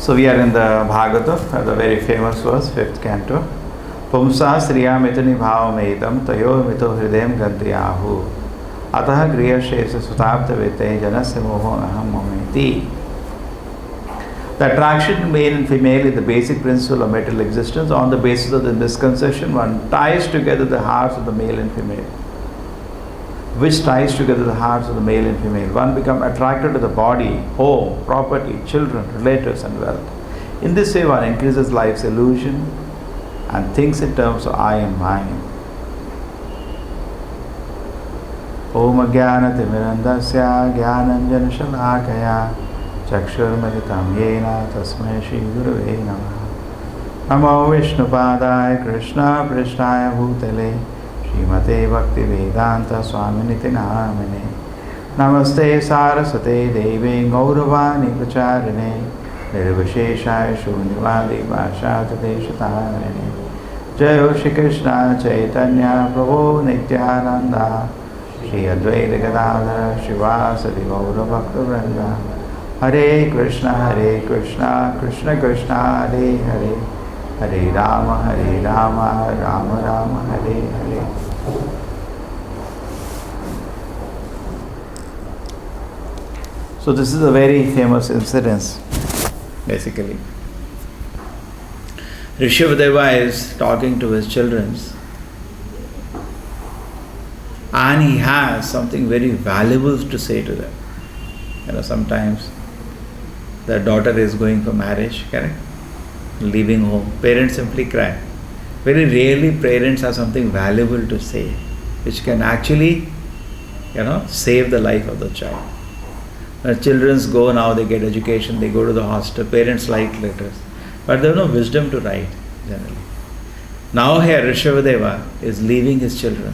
So we are in the Bhagavatam, the very famous verse, 5th canto. Pumsa striyā mithunī-bhāvam etam tayor mitho āhuh. Ātah etra-sutāpta-vittair janasya moho aham mameti. The attraction in male and female is the basic principle of material existence. On the basis of the misconception, one ties together the hearts of the male and female. Which ties together the hearts of the male and female. One becomes attracted to the body, home, property, children, relatives and wealth. In this way one increases life's illusion and thinks in terms of I and mine. Om ajnana-timirandasya jnananjana-shalakaya chakshurmilitam yena tasmai shri gurave namaha. Namo Vishnupadaya Krishna Prishtaya Bhutale Srimate Bhaktivedanta Swaminiti Namine. Namaste Saraswate Devi Gauravani Pracharine Nirvisheshaya Shunyavadi Bhashate Shatarine. Jayo Shri Krishna Chaitanya Prabhu Nityananda Shri Advaita Gadadhara Shivasati Gaura Bhakta Vrinda. Hare Krishna Krishna Krishna Hare Hare Hare Rama Rama Rama Hare Hare. So this is a very famous incident, basically. Rishabhadeva is talking to his children and he has something very valuable to say to them. Sometimes the daughter is going for marriage, correct? Leaving home. Parents simply cry. Very rarely parents have something valuable to say, which can actually, save the life of the child. When children go now, they get education, they go to the hostel, parents write letters. But they have no wisdom to write, generally. Now here, Rishabhadeva is leaving his children.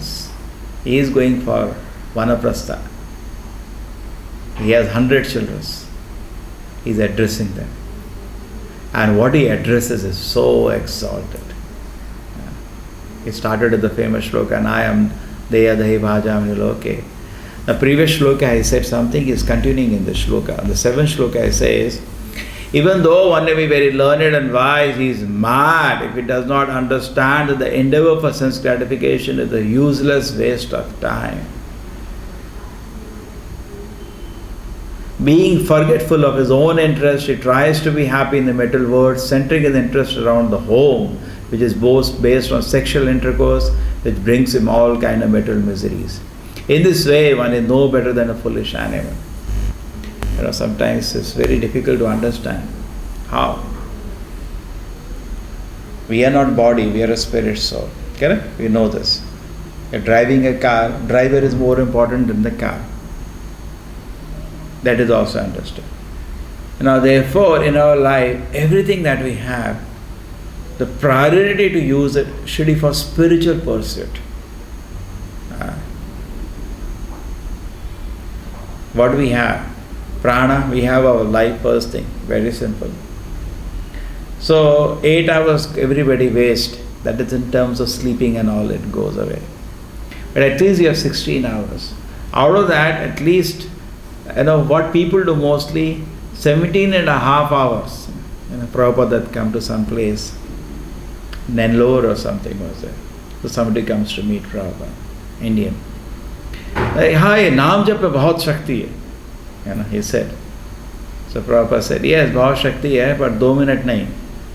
He is going for Vanaprastha. He has 100 children. He is addressing them. And what he addresses is so exalted. He started with the famous shloka, and I am daya-granthim loke. The previous shloka I said something, he is continuing in the shloka. The 7th shloka he says, even though one may be very learned and wise, he is mad if he does not understand that the endeavor for sense gratification is a useless waste of time. Being forgetful of his own interest, he tries to be happy in the material world, centering his interest around the home, which is both based on sexual intercourse, which brings him all kind of material miseries. In this way, one is no better than a foolish animal. Sometimes it's very difficult to understand how. We are not body, we are a spirit soul. Correct? We know this. If driving a car, driver is more important than the car. That is also understood. Therefore, in our life, everything that we have, the priority to use it should be for spiritual pursuit. What we have? Prana, we have our life first thing. Very simple. So, 8 hours everybody wastes. That is in terms of sleeping and all, it goes away. But at least you have 16 hours. Out of that, at least, what people do mostly, 17 and a half hours. Prabhupada had come to some place, Nellore or something was there. So somebody comes to meet Prabhupada, Indian. Hi, naam jap pe bahut shakti hai. He said. So Prabhupada said, yes, bahut shakti hai, but 2 minutes nahi.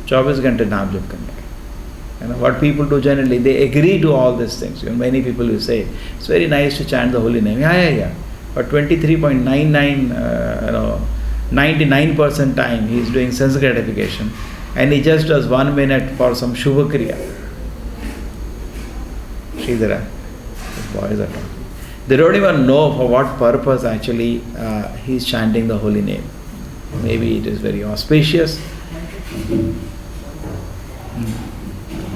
24 ghante naam jap karne. What people do generally, they agree to all these things. Many people will say, it's very nice to chant the holy name. Yeah. But 23.99, 99% time he is doing sense gratification, and he just does 1 minute for some Shubha Kriya. Sridhara, the boys are talking. They don't even know for what purpose actually he is chanting the holy name. Maybe it is very auspicious.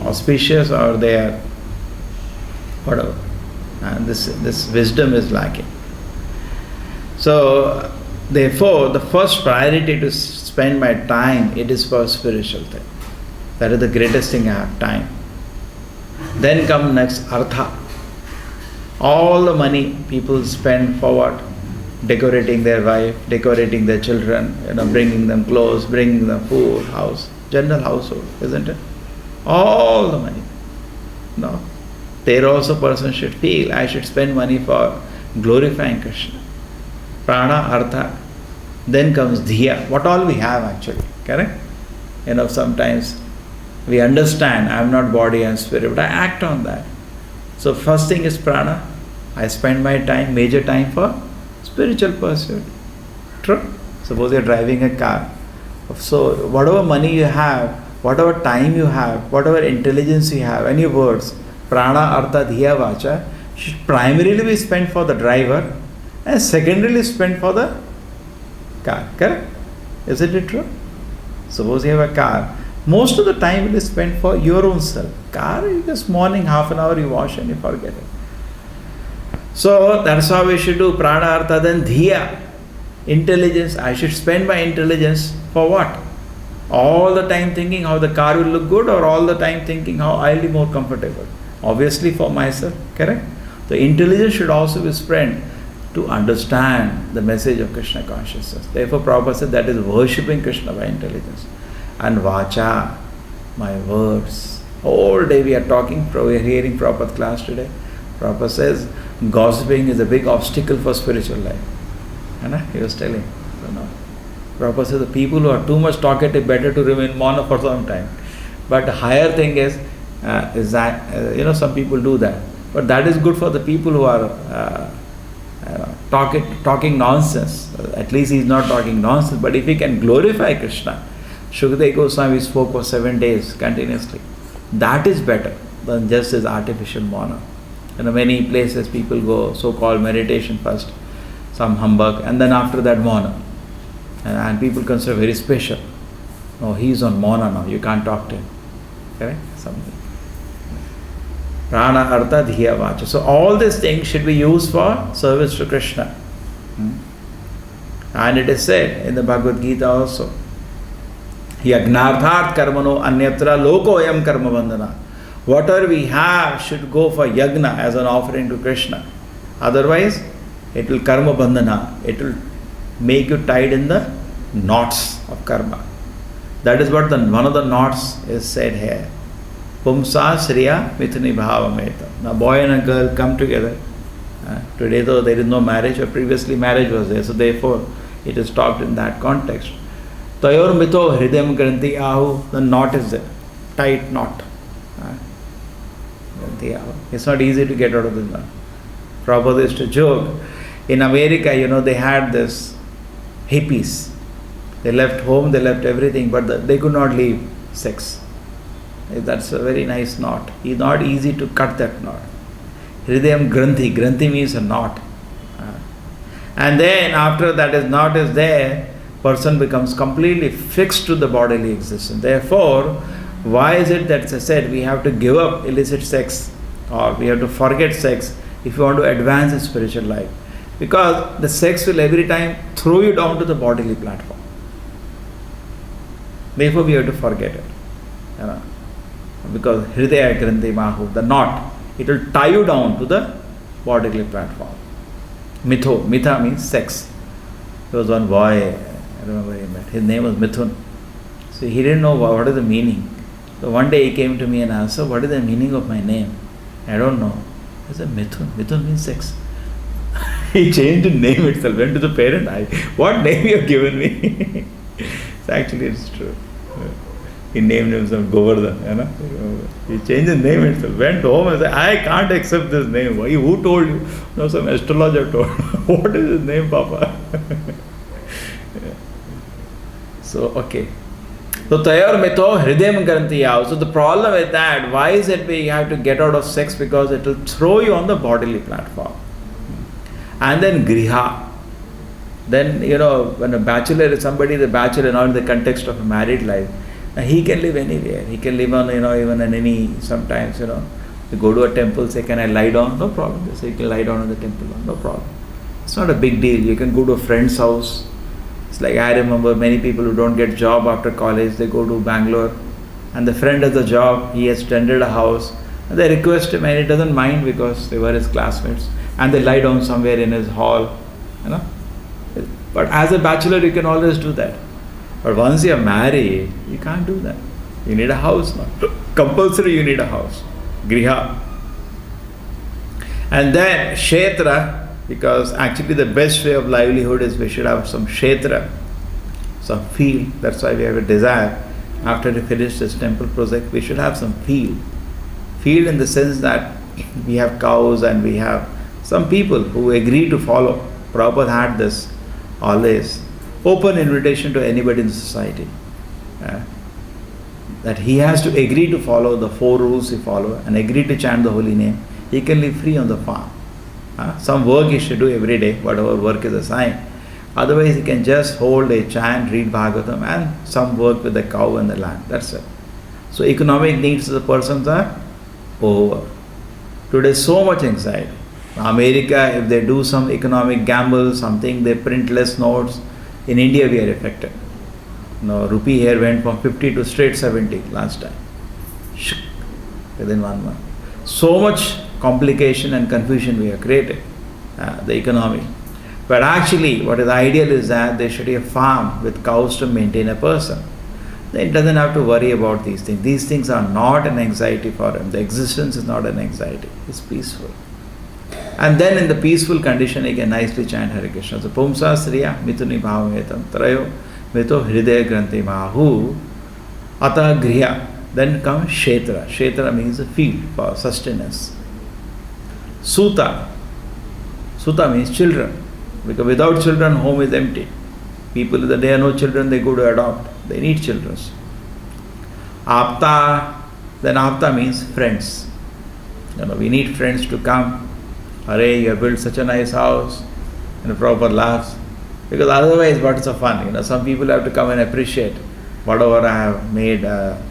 Or they are whatever. And this wisdom is lacking. So, therefore, the first priority to spend my time, it is for spiritual thing. That is the greatest thing I have, time. Then come next, artha. All the money people spend for what? decorating their wife, decorating their children, bringing them clothes, bringing them food, house, general household, isn't it? All the money. No. There also person should feel, I should spend money for glorifying Krishna. Prana, artha, then comes dhiya. What all we have actually, correct? Sometimes we understand, I am not body and spirit, but I act on that. So first thing is prana. I spend my time, major time for spiritual pursuit. True? Suppose you are driving a car. So whatever money you have, whatever time you have, whatever intelligence you have, any words, prana, artha, dhiya, vacha, should primarily be spent for the driver and secondarily spent for the car. Correct? Isn't it true? Suppose you have a car. Most of the time it is spent for your own self. Car, just morning, half an hour you wash and you forget it. So that's how we should do prana, artha, then dhiya. Intelligence, I should spend my intelligence for what? All the time thinking how the car will look good, or all the time thinking how I'll be more comfortable? Obviously for myself, correct? The intelligence should also be spent to understand the message of Krishna consciousness. Therefore Prabhupada said that is worshipping Krishna by intelligence. And vacha, my words. All day we are talking, we are hearing Prabhupada class today. Prabhupada says gossiping is a big obstacle for spiritual life. He was telling. Prabhupada says the people who are too much talkative, better to remain mono for some time. But the higher thing is that, some people do that. But that is good for the people who are talking nonsense. At least he is not talking nonsense. But if he can glorify Krishna, Shukadeva Goswami spoke for 7 days continuously. That is better than just as artificial mono. Many places people go so-called meditation first, some humbug, and then after that mono. And people consider very special. No, he is on mono now, you can't talk to him. Correct? Something. Prana, artha, dhiya, vacha. So all these things should be used for service to Krishna. And it is said in the Bhagavad Gita also, Yagnarthat karmano anyatra loko yam karma bandhana. Whatever we have should go for yagna as an offering to Krishna. Otherwise, it will karma bandhana. It will make you tied in the knots of karma. That is what one of the knots is said here. Pumsa striyā mithunī-bhāvam etam. Now boy and a girl come together. Today though there is no marriage, but previously marriage was there. So therefore it is talked in that context. Tayor mitho hridayam-granthim āhuh. The knot is there. Tight knot. It's not easy to get out of this knot. Prabhupada used to joke. In America, they had this hippies. They left home, they left everything, but they could not leave sex. That's a very nice knot. It's not easy to cut that knot. Hridayam-granthim. Granthi means a knot. And then after that knot is there, person becomes completely fixed to the bodily existence. Therefore, why is it that I said we have to give up illicit sex, or we have to forget sex if you want to advance in spiritual life? Because the sex will every time throw you down to the bodily platform. Therefore we have to forget it. Because daya-granthim āhuh, the knot, it will tie you down to the bodily platform. Mitho, mitha means sex. There was one boy, I remember he met, his name was Mithun. So he didn't know what is the meaning. So one day he came to me and asked, "Sir, what is the meaning of my name?" I don't know. I said, Mithun. Mithun means sex. He changed the name itself, went to the parent. What name you have given me? So actually it's true. He named himself Govardhan. He changed the name itself, went home and said, I can't accept this name. Why? Who told you? No, some astrologer told. What is his name, Papa? So, okay. So, tayor mitho hridayam-granthim āhuh. So, the problem with that, why is it we have to get out of sex? Because it will throw you on the bodily platform. And then griha. Then, when a bachelor is somebody, the bachelor, not in the context of a married life, he can live anywhere. He can live on, even in any, sometimes, you go to a temple, say, can I lie down? No problem. They say, you can lie down in the temple. No problem. It's not a big deal. You can go to a friend's house. It's like, I remember many people who don't get job after college, they go to Bangalore and the friend has a job, he has rented a house, and they request him and he doesn't mind because they were his classmates, and they lie down somewhere in his hall, But as a bachelor, you can always do that. But once you are married, you can't do that. You need a house now. Compulsory, you need a house. Griha. And then kshetra, because actually the best way of livelihood is we should have some kshetra, some field. That's why we have a desire. After we finish this temple project, we should have some field. Field in the sense that we have cows and we have some people who agree to follow. Prabhupada had this always open invitation to anybody in society. That he has to agree to follow the 4 rules he follow and agree to chant the holy name. He can live free on the farm. Some work he should do every day, whatever work is assigned. Otherwise, he can just hold a chant, read Bhagavatam, and some work with the cow and the land. That's it. So, economic needs of the persons are over. Today, so much anxiety. America, if they do some economic gamble, something, they print less notes. In India, we are affected. Rupee here went from 50 to straight 70 last time. Within 1 month. So much complication and confusion we have created, the economy. But actually, what is ideal is that there should be a farm with cows to maintain a person. Then it doesn't have to worry about these things. These things are not an anxiety for him. The existence is not an anxiety. It's peaceful. And then in the peaceful condition, he can nicely chant Hare Krishna. So, Pumsa striyā mithunī-bhāvam etam tayor mitho daya-granthim āhuh ātā-griha. Then comes kshetra. Kshetra means a field for sustenance. Suta. Suta means children. Because without children, home is empty. People, if they have no children, they go to adopt. They need children. Apta. Then apta means friends. We need friends to come. Hare, you have built such a nice house. And Prabhupada laughs. Because otherwise, what is the fun? Some people have to come and appreciate whatever I have made a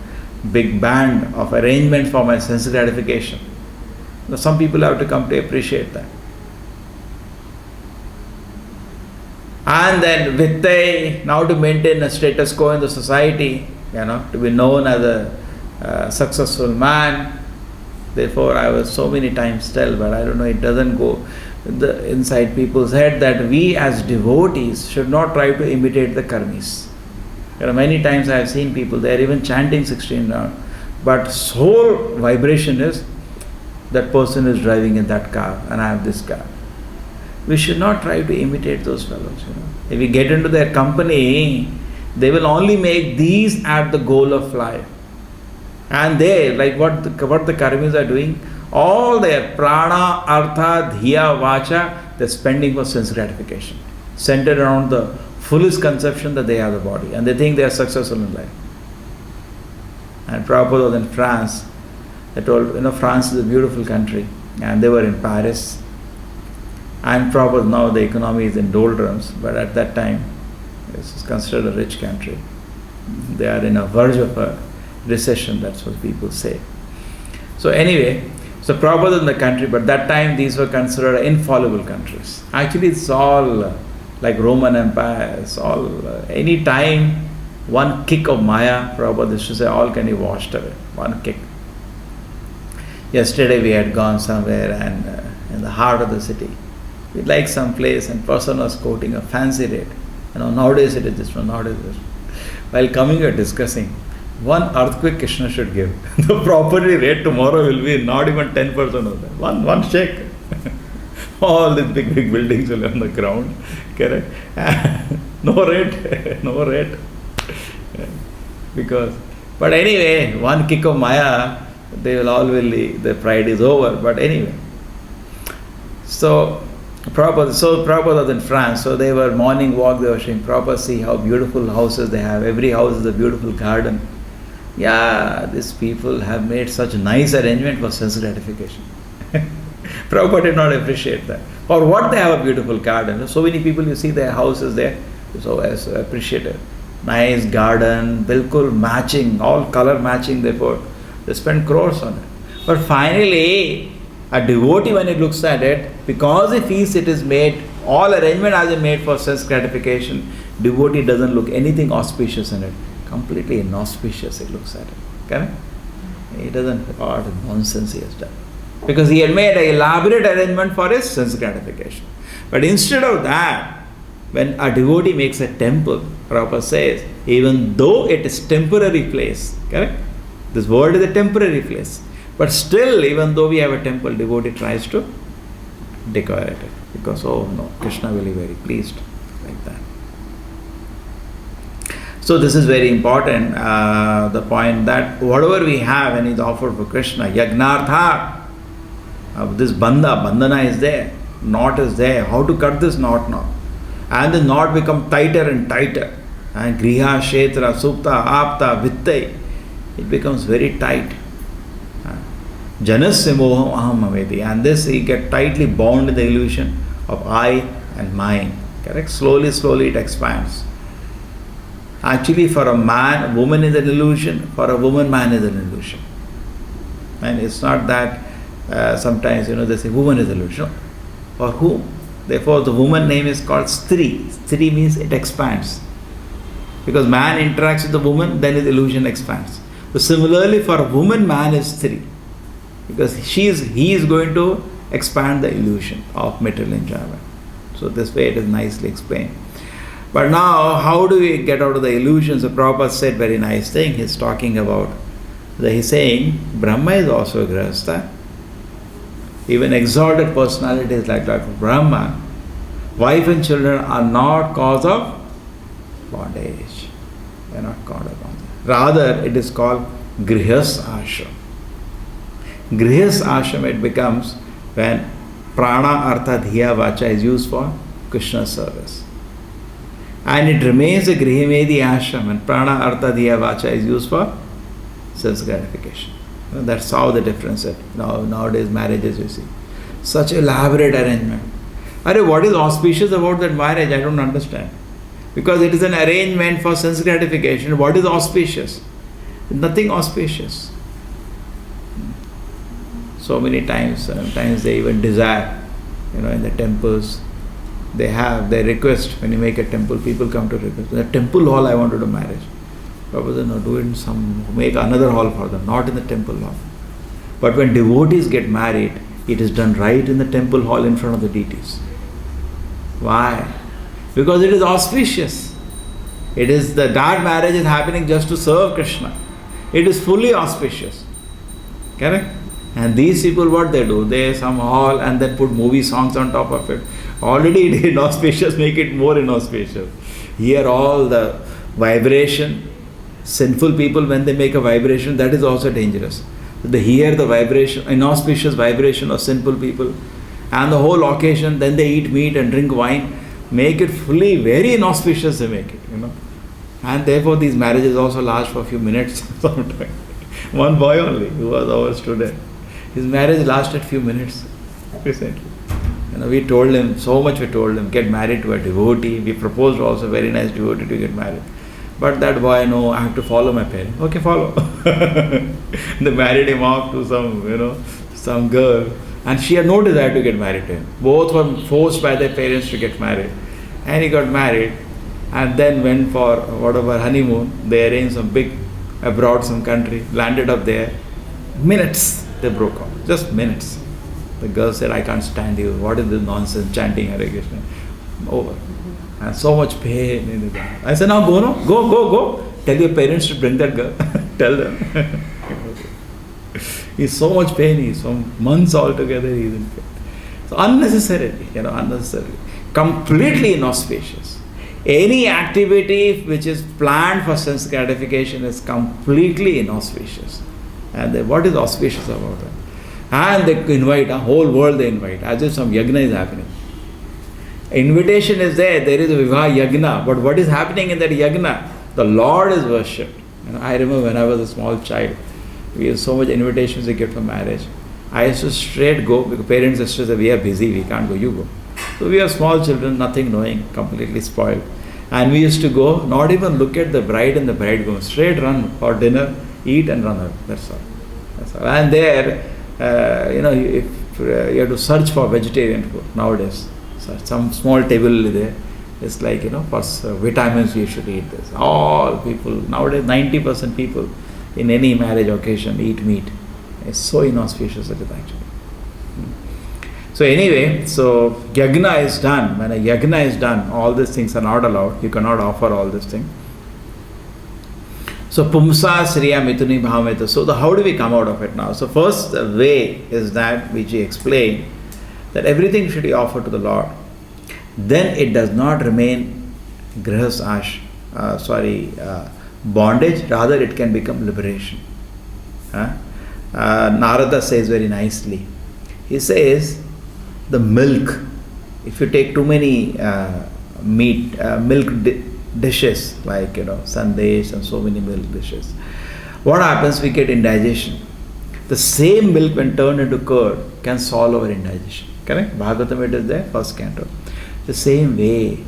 big band of arrangement for my sense gratification. Some people have to come to appreciate that. And then vittair, now to maintain a status quo in the society, to be known as a successful man. Therefore, I was so many times tell, but I don't know, it doesn't go inside people's head that we as devotees should not try to imitate the karmis. Many times I have seen people, they are even chanting 16 rounds, but whole vibration is, that person is driving in that car and I have this car. We should not try to imitate those fellows. If we get into their company, they will only make these at the goal of life. And they, like what the karmis are doing, all their prana, artha, dhiya, vacha, they're spending for sense gratification, centered around the fullest conception that they have the body, and they think they are successful in life. And Prabhupada was in France. They told, France is a beautiful country, and they were in Paris. And Prabhupada, now the economy is in doldrums, but at that time, this is considered a rich country. They are in a verge of a recession, that's what people say. So anyway, so Prabhupada in the country, but that time these were considered infallible countries. Actually, it's all like Roman Empire. It's all, any time, one kick of Maya, Prabhupada used to say, all can be washed away. One kick. Yesterday we had gone somewhere and in the heart of the city. We like some place and person was quoting a fancy rate. Nowadays it is this one, nowadays this one. While coming here discussing, one earthquake Krishna should give. The property rate tomorrow will be not even 10% of that. One shake. All these big buildings will be on the ground. Correct? No rate. No rate. But anyway, one kick of Maya, they will all leave. The pride is over. But anyway. So Prabhupada was in France, so they were morning walk, they were saying, Prabhupada, see how beautiful houses they have. Every house is a beautiful garden. Yeah, these people have made such nice arrangement for sense gratification. Prabhupada did not appreciate that. For what they have a beautiful garden. So many people, you see their houses there, so appreciative. Nice garden, bilkul matching, all color matching they put. They spend crores on it. But finally, a devotee, when he looks at it, because he feels it is made, all arrangement has been made for sense gratification, devotee doesn't look anything auspicious in it. Completely inauspicious he looks at it. Correct? He doesn't, what nonsense he has done. Because he had made an elaborate arrangement for his sense gratification. But instead of that, when a devotee makes a temple, Prabhupada says, even though it is temporary place, correct? This world is a temporary place. But still, even though we have a temple, devotee tries to decorate it. Because, oh no, Krishna will be very pleased like that. So this is very important, the point that whatever we have and is offered for Krishna, yagnartha, this bandhana is there, knot is there, how to cut this knot now? And the knot become tighter and tighter. And griha, kshetra, etra-sutāpta-vittair, it becomes very tight. Janasya, moho, aham, mameti. And this he get tightly bound in the illusion of I and mine. Correct? Slowly, slowly it expands. Actually, for a man, woman is an illusion. For a woman, man is an illusion. And it's not that sometimes, they say woman is an illusion. For whom? Therefore, the woman name is called stri. Stri means it expands. Because man interacts with the woman, then his illusion expands. So similarly, for a woman, man is stri. Because he is going to expand the illusion of material enjoyment. So this way it is nicely explained. But now, how do we get out of the illusions? So Prabhupada said very nice thing. He's talking about, he's saying, Brahma is also a grihastha. Even exalted personalities like Dr. Brahma, wife and children are not cause of bondage. They are not cause of bondage. Rather, it is called grihas ashram. Grihas ashram it becomes when prana, artha, dhiya, vacha is used for Krishna service. And it remains a grihimedi ashram when prana, artha, dhiya, vacha is used for sense gratification. That's how the difference is. Nowadays marriages you see. Such elaborate arrangement. What is auspicious about that marriage? I don't understand. Because it is an arrangement for sense gratification. What is auspicious? Nothing auspicious. So many times, sometimes they even desire, in the temples, they request, when you make a temple, people come to request. In the temple hall I want to do marriage. Prabhupada said, no, do it in make another hall for them, not in the temple hall. But when devotees get married, it is done right in the temple hall in front of the deities. Why? Because it is auspicious. That marriage is happening just to serve Krishna. It is fully auspicious. Correct? And these people, what they do? They some hall and then put movie songs on top of it. Already it is inauspicious, make it more inauspicious. Hear all the vibration. Sinful people, when they make a vibration, that is also dangerous. They hear the vibration, inauspicious vibration of sinful people, and the whole occasion, then they eat meat and drink wine, make it fully very inauspicious, they make it, And therefore these marriages also last for a few minutes sometimes. One boy only, who was our student, his marriage lasted few minutes recently. We told him, so much we told him, get married to a devotee. We proposed also very nice devotee to get married. But that boy, no, I have to follow my parents. Okay, follow. They married him off to some girl. And she had no desire to get married to him. Both were forced by their parents to get married. And he got married. And then went for honeymoon. They arranged some big, abroad some country. Landed up there. Minutes, they broke up. Just minutes. The girl said, I can't stand you. What is this nonsense, chanting Hare Krishna? Over. And so much pain in the heart. I said, now go, no? Go. Tell your parents to bring that girl. Tell them. He's so much pain. He's some months altogether. He's in pain. So unnecessarily, unnecessarily. Completely inauspicious. Any activity which is planned for sense gratification is completely inauspicious. And then what is auspicious about it? And they invite, a whole world they invite, as if some yagna is happening. Invitation is there is a vivah yagna, but what is happening in that yagna? The Lord is worshipped. I remember when I was a small child, we had so much invitations to get for marriage. I used to straight go, because parents used to say, we are busy, we can't go, you go. So we are small children, nothing knowing, completely spoiled. And we used to go, not even look at the bride and the bridegroom, straight run for dinner, eat and run out. That's all. And there, if you have to search for vegetarian food nowadays. So some small table there. It's like, for vitamins you should eat this. All people, nowadays 90% people in any marriage occasion eat meat. It's so inauspicious it is actually. So anyway, so yagna is done. When a yagna is done, all these things are not allowed. You cannot offer all these things. So pumsa striyā mithunī-bhāvam. So how do we come out of it now? So first way is that which he explained, that everything should be offered to the Lord. Then it does not remain bondage, rather it can become liberation. Narada says very nicely. He says, the milk, if you take too many milk dishes, like sandesh and so many milk dishes, what happens? We get indigestion. The same milk, when turned into curd, can solve our indigestion. Correct? Bhagavatam, it is there, first canto. The same way,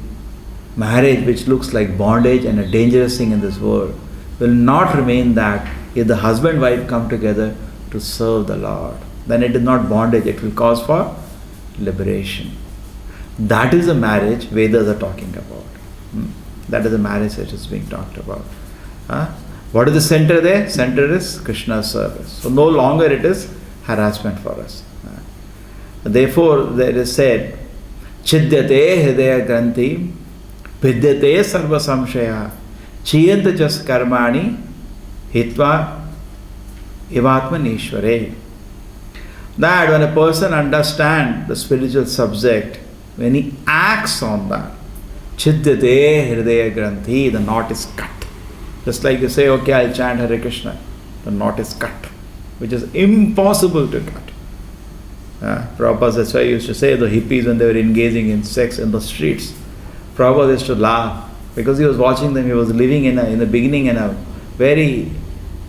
marriage, which looks like bondage and a dangerous thing in this world, will not remain that if the husband and wife come together to serve the Lord. Then it is not bondage, it will cause for liberation. That is the marriage Vedas are talking about. That is the marriage that is being talked about. What is the center there? Center is Krishna's service. So no longer it is harassment for us. Therefore, there is said, Chidyate daya-granthim, vidyate sarva samshaya, chiyanta jas karmani, hitva ivatmanishvare. That when a person understands the spiritual subject, when he acts on that, chidyate hridaya-granthi, the knot is cut. Just like you say, okay, I'll chant Hare Krishna, the knot is cut, which is impossible to cut. Prabhupada, that's why he used to say the hippies, when they were engaging in sex in the streets, Prabhupada used to laugh because he was watching them. He was living in the beginning in a very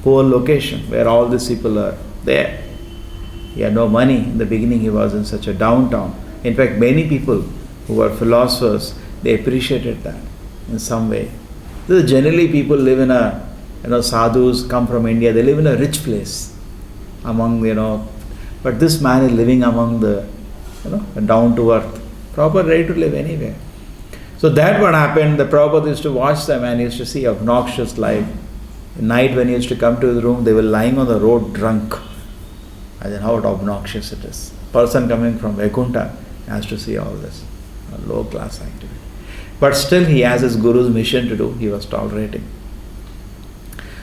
poor location where all these people are there. He had no money. In the beginning, he was in such a downtown. In fact, many people who were philosophers, they appreciated that in some way. This is generally people live in a, sadhus come from India, they live in a rich place among, but this man is living among the, down to earth. Prabhupada ready to live anywhere. So that what happened, the Prabhupada used to watch them and he used to see obnoxious life. At night when he used to come to his room, they were lying on the road drunk. And then how obnoxious it is. Person coming from Vaikuntha has to see all this. A low class activity. But still he has his guru's mission to do, he was tolerating.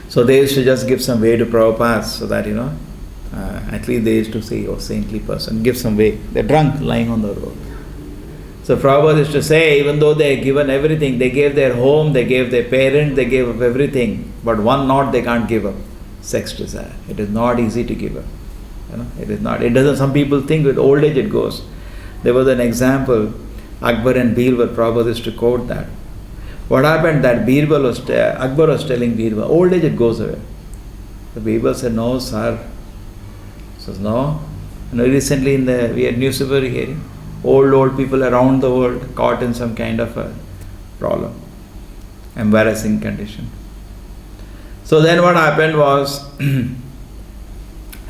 So they used to just give some way to Prabhupada so that, at least they used to say, oh, saintly person, give some way. They're drunk, lying on the road. So Prabhupada used to say, even though they had given everything, they gave their home, they gave their parents, they gave up everything, but one knot they can't give up, sex desire. It is not easy to give up. It is not. It doesn't. Some people think with old age it goes. There was an example, Akbar and Birbal, Prabhupada used to quote that. What happened that Akbar was telling Birbal, old age it goes away. The Birbal said, no, sir. Says, no. Recently we had newspaper hearing, old people around the world caught in some kind of a problem, embarrassing condition. So then what happened was,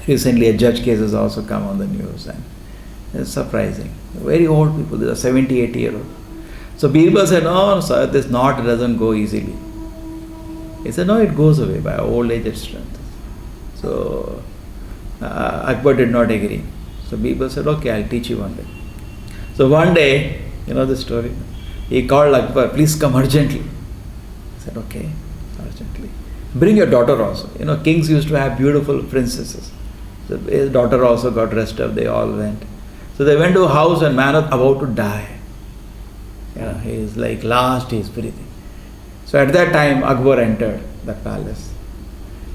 recently a judge case has also come on the news and it's surprising. Very old people, these are 70, 80-year-old. So Birbal said, no, sir, this knot doesn't go easily. He said, no, it goes away by old age and strength. So Akbar did not agree. So Birbal said, okay, I'll teach you one day. So one day, you know the story, he called Akbar, please come urgently. He said, okay, urgently. Bring your daughter also. Kings used to have beautiful princesses. So his daughter also got dressed up, they all went. So they went to a house and man was about to die. He is like last, he is breathing. So at that time, Akbar entered the palace.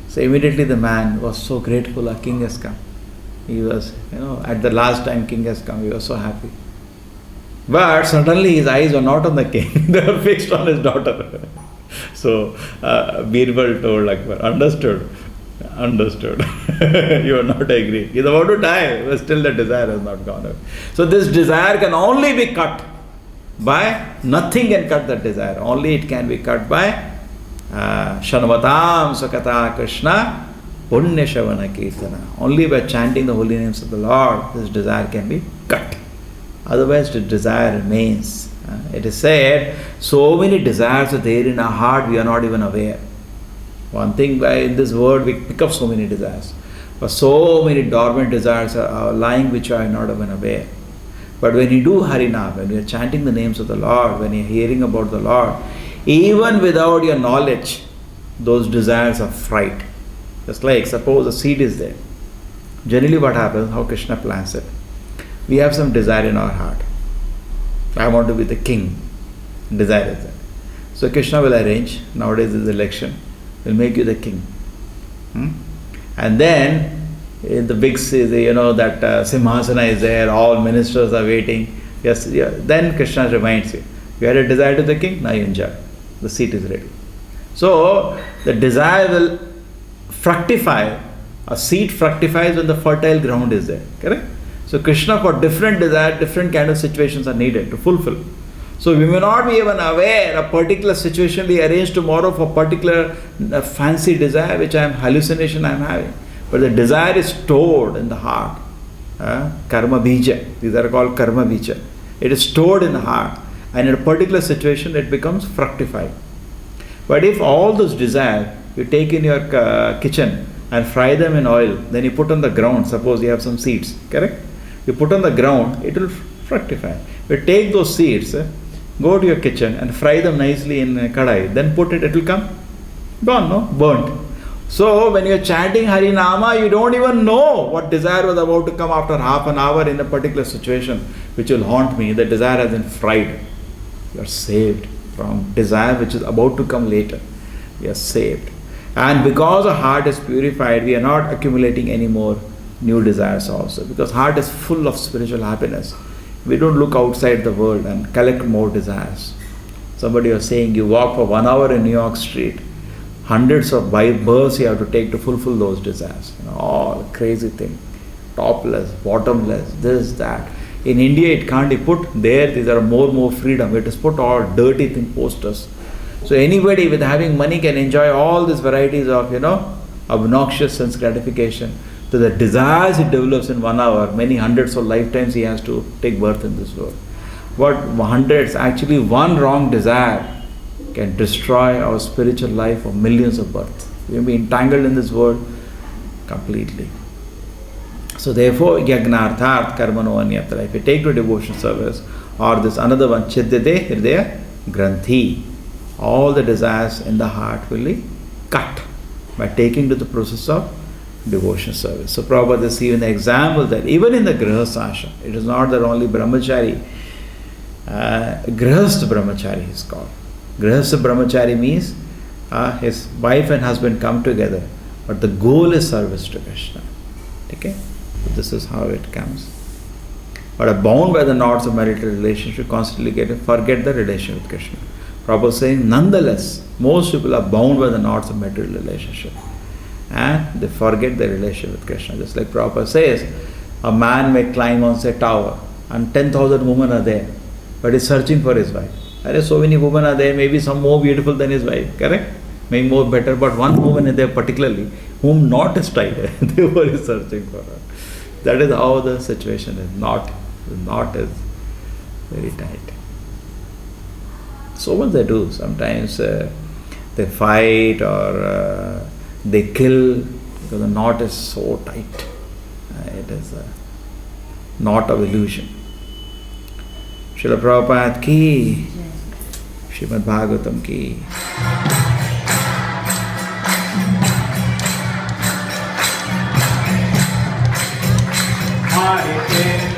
So immediately the man was so grateful, a king has come. He was, at the last time king has come, he was so happy. But suddenly his eyes were not on the king, they were fixed on his daughter. So Birbal told Akbar, understood. You are not agreeing. He is about to die, but still the desire has not gone away. So this desire can only be cut by, nothing can cut that desire. Only it can be cut by Shanavatam Sakata Krishna Punya Shavana Kirtana. Only by chanting the holy names of the Lord, this desire can be cut. Otherwise the desire remains. It is said, so many desires are there in our heart, we are not even aware. One thing, in this world we pick up so many desires. But so many dormant desires are lying which I am not even aware. But when you do Harinam, when you are chanting the names of the Lord, when you are hearing about the Lord, even without your knowledge, those desires are fried. Just like, suppose a seed is there. Generally what happens, how Krishna plants it. We have some desire in our heart. I want to be the king. Desire is there. So Krishna will arrange, nowadays is election, will make you the king. And then, in the big, that Simhasana is there, all ministers are waiting. Yes, yeah. Then Krishna reminds you, you had a desire to the king, now you enjoy. The seat is ready. So, the desire will fructify. A seed fructifies when the fertile ground is there. Correct? So, Krishna for different desire, different kind of situations are needed to fulfill. So, we may not be even aware a particular situation we arrange tomorrow for particular fancy desire, which hallucination I am having. But the desire is stored in the heart. Karma bija. These are called karma bija. It is stored in the heart. And in a particular situation, it becomes fructified. But if all those desires you take in your kitchen and fry them in oil, then you put on the ground, suppose you have some seeds, correct? You put on the ground, it will fructify. You take those seeds, go to your kitchen and fry them nicely in kadai, then put it will come gone, no? Burnt. So when you are chanting Harinama, you don't even know what desire was about to come after half an hour in a particular situation which will haunt me. The desire has been fried. You are saved from desire which is about to come later. We are saved. And because our heart is purified, we are not accumulating any more new desires also. Because heart is full of spiritual happiness. We don't look outside the world and collect more desires. Somebody was saying you walk for 1 hour in New York Street, hundreds of births you have to take to fulfill those desires. All crazy thing. Topless, bottomless, this, that. In India it can't be put there. These are more freedom. It is put all dirty thing posters. So anybody with having money can enjoy all these varieties of, obnoxious sense gratification. So the desires it develops in 1 hour, many hundreds of lifetimes he has to take birth in this world. But hundreds, actually one wrong desire can destroy our spiritual life for millions of births. We will be entangled in this world completely. So therefore, yagnarthat karmano anyatra. If you take to devotion service, or this another one, chiddade daya-granthim, all the desires in the heart will be cut by taking to the process of devotion service. So Prabhupada is even the example that even in the grihastha ashram, it is not that only brahmachari, grihastha brahmachari is called. Grihastha brahmachari means his wife and husband come together, but the goal is service to Krishna. Okay? So this is how it comes. But are bound by the knots of marital relationship, constantly forget the relation with Krishna. Prabhupada is saying, nonetheless, most people are bound by the knots of material relationship. And they forget their relation with Krishna. Just like Prabhupada says, a man may climb on a tower and 10,000 women are there, but he's searching for his wife. So many women are there, maybe some more beautiful than his wife, correct? Maybe more better, but one woman is there particularly, whom not is tied, therefore he is searching for her. That is how the situation is. The knot is very tight. So much they do. Sometimes they fight or they kill because the knot is so tight. It is a knot of illusion. Srila Prabhupada ki, Srimad-Bhagavatam ki. Hare